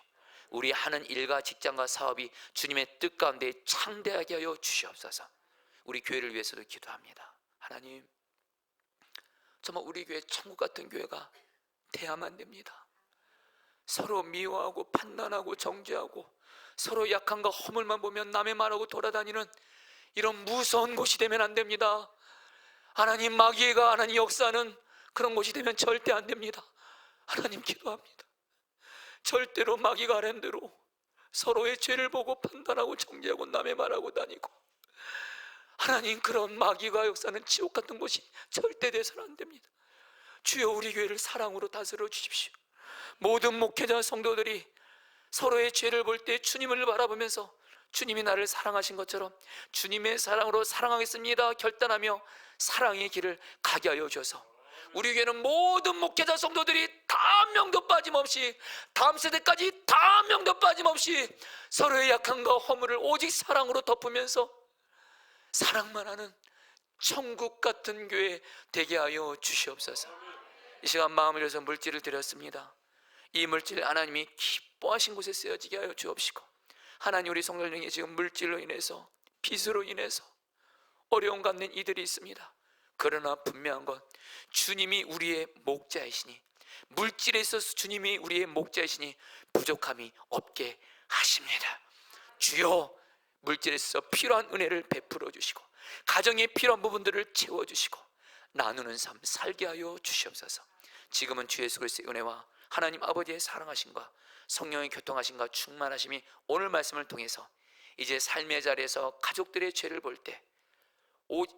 우리 하는 일과 직장과 사업이 주님의 뜻 가운데 창대하게 하여 주시옵소서. 우리 교회를 위해서도 기도합니다. 하나님, 정말 우리 교회 천국 같은 교회가 돼야만 됩니다. 서로 미워하고 판단하고 정죄하고 서로 약한가 허물만 보면 남의 말하고 돌아다니는 이런 무서운 곳이 되면 안 됩니다. 하나님, 마귀가 하나님 역사는 그런 곳이 되면 절대 안 됩니다. 하나님, 기도합니다. 절대로 마귀가 하는 대로 서로의 죄를 보고 판단하고 정죄하고 남의 말하고 다니고, 하나님, 그런 마귀가 역사는 지옥 같은 곳이 절대 돼서는 안 됩니다. 주여, 우리 교회를 사랑으로 다스려 주십시오. 모든 목회자 성도들이 서로의 죄를 볼 때 주님을 바라보면서 주님이 나를 사랑하신 것처럼 주님의 사랑으로 사랑하겠습니다 결단하며 사랑의 길을 가게 하여 주셔서, 우리 교회는 모든 목회자 성도들이 다 한 명도 빠짐없이, 다음 세대까지 다 한 명도 빠짐없이 서로의 약함과 허물을 오직 사랑으로 덮으면서 사랑만 하는 천국 같은 교회 되게 하여 주시옵소서. 이 시간 마음을 열어서 물질을 드렸습니다. 이 물질 하나님이 기뻐하신 곳에 쓰여지게 하여 주옵시고, 하나님, 우리 성도 중에 지금 물질로 인해서, 빚으로 인해서 어려움 갖는 이들이 있습니다. 그러나 분명한 건 주님이 우리의 목자이시니, 물질에 있어서 주님이 우리의 목자이시니 부족함이 없게 하십니다. 주여, 물질에 있어서 필요한 은혜를 베풀어 주시고 가정에 필요한 부분들을 채워주시고 나누는 삶 살게 하여 주시옵소서. 지금은 주 예수 그리스도의 은혜와 하나님 아버지의 사랑하심과 성령의 교통하심과 충만하심이 오늘 말씀을 통해서 이제 삶의 자리에서 가족들의 죄를 볼 때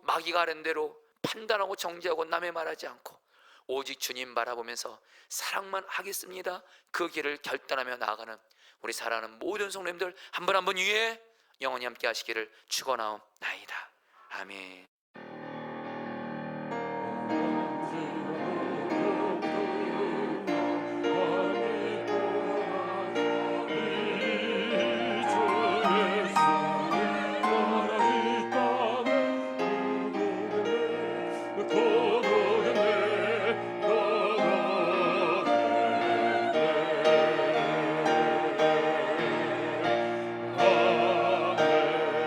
마귀가 하는 대로 판단하고 정죄하고 남의 말하지 않고 오직 주님 바라보면서 사랑만 하겠습니다, 그 길을 결단하며 나아가는 우리 사랑하는 모든 성도님들 한 분 한 분 위에 영원히 함께 하시기를 축원하옵나이다. 아멘.